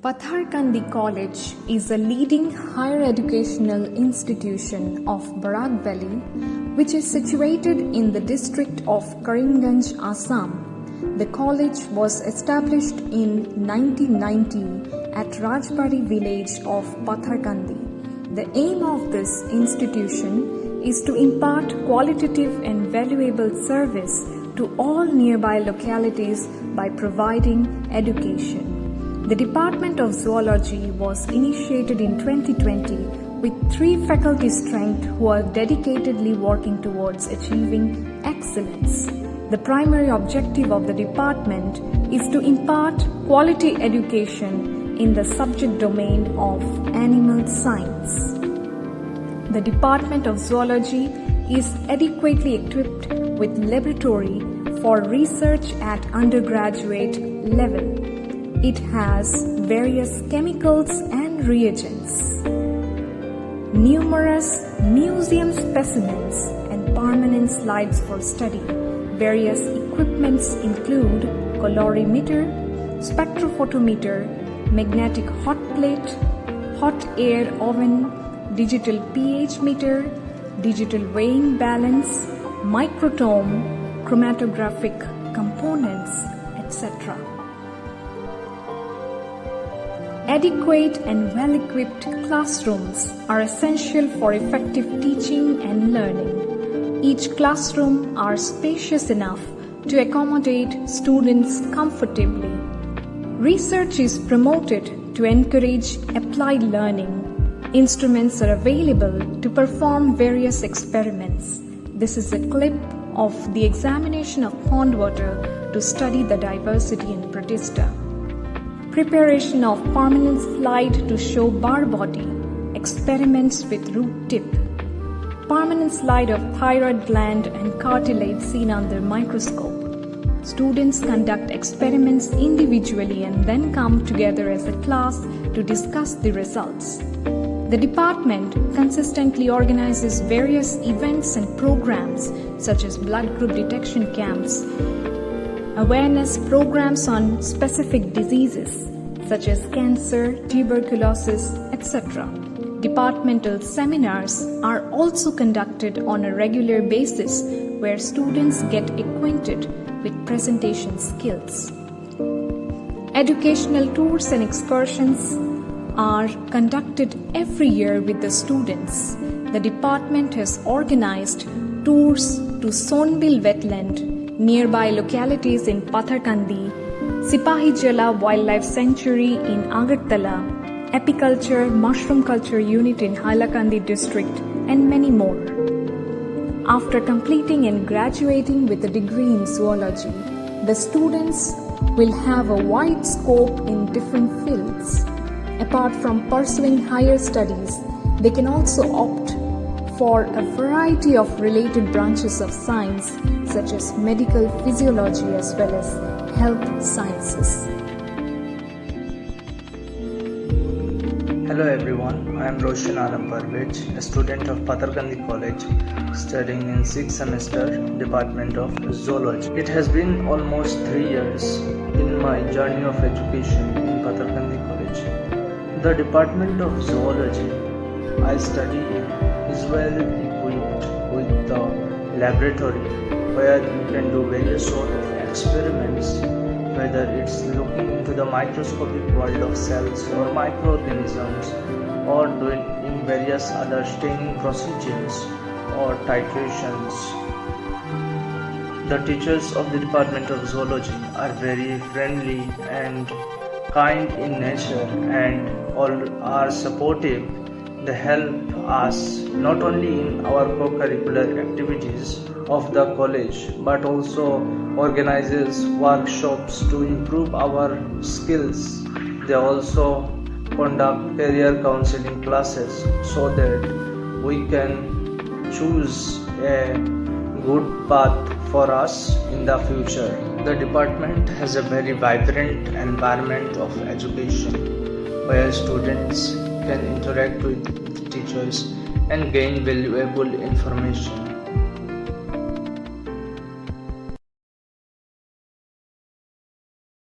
Patharkandi College is a leading higher educational institution of Barak Valley, which is situated in the district of Karimganj, Assam. The college was established in 1990 at Rajbari village of Patharkandi. The aim of this institution is to impart qualitative and valuable service to all nearby localities by providing education. The Department of Zoology was initiated in 2020 with 3 faculty strength who are dedicatedly working towards achieving excellence. The primary objective of the department is to impart quality education in the subject domain of animal science. The Department of Zoology is adequately equipped with laboratory for research at undergraduate level. It has various chemicals and reagents, numerous museum specimens and permanent slides for study. Various equipments include colorimeter, spectrophotometer, magnetic hot plate, hot air oven, digital pH meter, digital weighing balance, microtome, chromatographic components, etc. Adequate and well-equipped classrooms are essential for effective teaching and learning. Each classroom are spacious enough to accommodate students comfortably. Research is promoted to encourage applied learning. Instruments are available to perform various experiments. This is a clip of the examination of pond water to study the diversity in Protista. Preparation of permanent slide to show bar body, experiments with root tip. Permanent slide of thyroid gland and cartilage seen under microscope. Students conduct experiments individually and then come together as a class to discuss the results. The department consistently organizes various events and programs such as blood group detection camps, awareness programs on specific diseases such as cancer, tuberculosis, etc. Departmental seminars are also conducted on a regular basis where students get acquainted with presentation skills. Educational tours and excursions are conducted every year with the students. The department has organized tours to Sonbil wetland, nearby localities in Patharkandi, Sipahijala Wildlife Sanctuary in Agartala, Apiculture Mushroom Culture Unit in Hailakandi district, and many more. After completing and graduating with a degree in zoology, the students will have a wide scope in different fields. Apart from pursuing higher studies, they can also opt for a variety of related branches of science such as medical physiology as well as health sciences. Hello everyone, I am 𝙋𝙖𝙩𝙝𝙗𝙡, a student of Patharkandi College studying in 6th semester, Department of Zoology. It has been almost 3 years in my journey of education in Patharkandi College. The Department of Zoology I study in is well equipped with the laboratory where you can do various sort of experiments, whether it's looking into the microscopic world of cells or microorganisms, or doing in various other staining procedures or titrations. The teachers of the Department of Zoology are very friendly and kind in nature and all are supportive. They help us not only in our co-curricular activities of the college but also organizes workshops to improve our skills. They also conduct career counseling classes so that we can choose a good path for us in the future. The department has a very vibrant environment of education where students can interact with teachers and gain valuable information.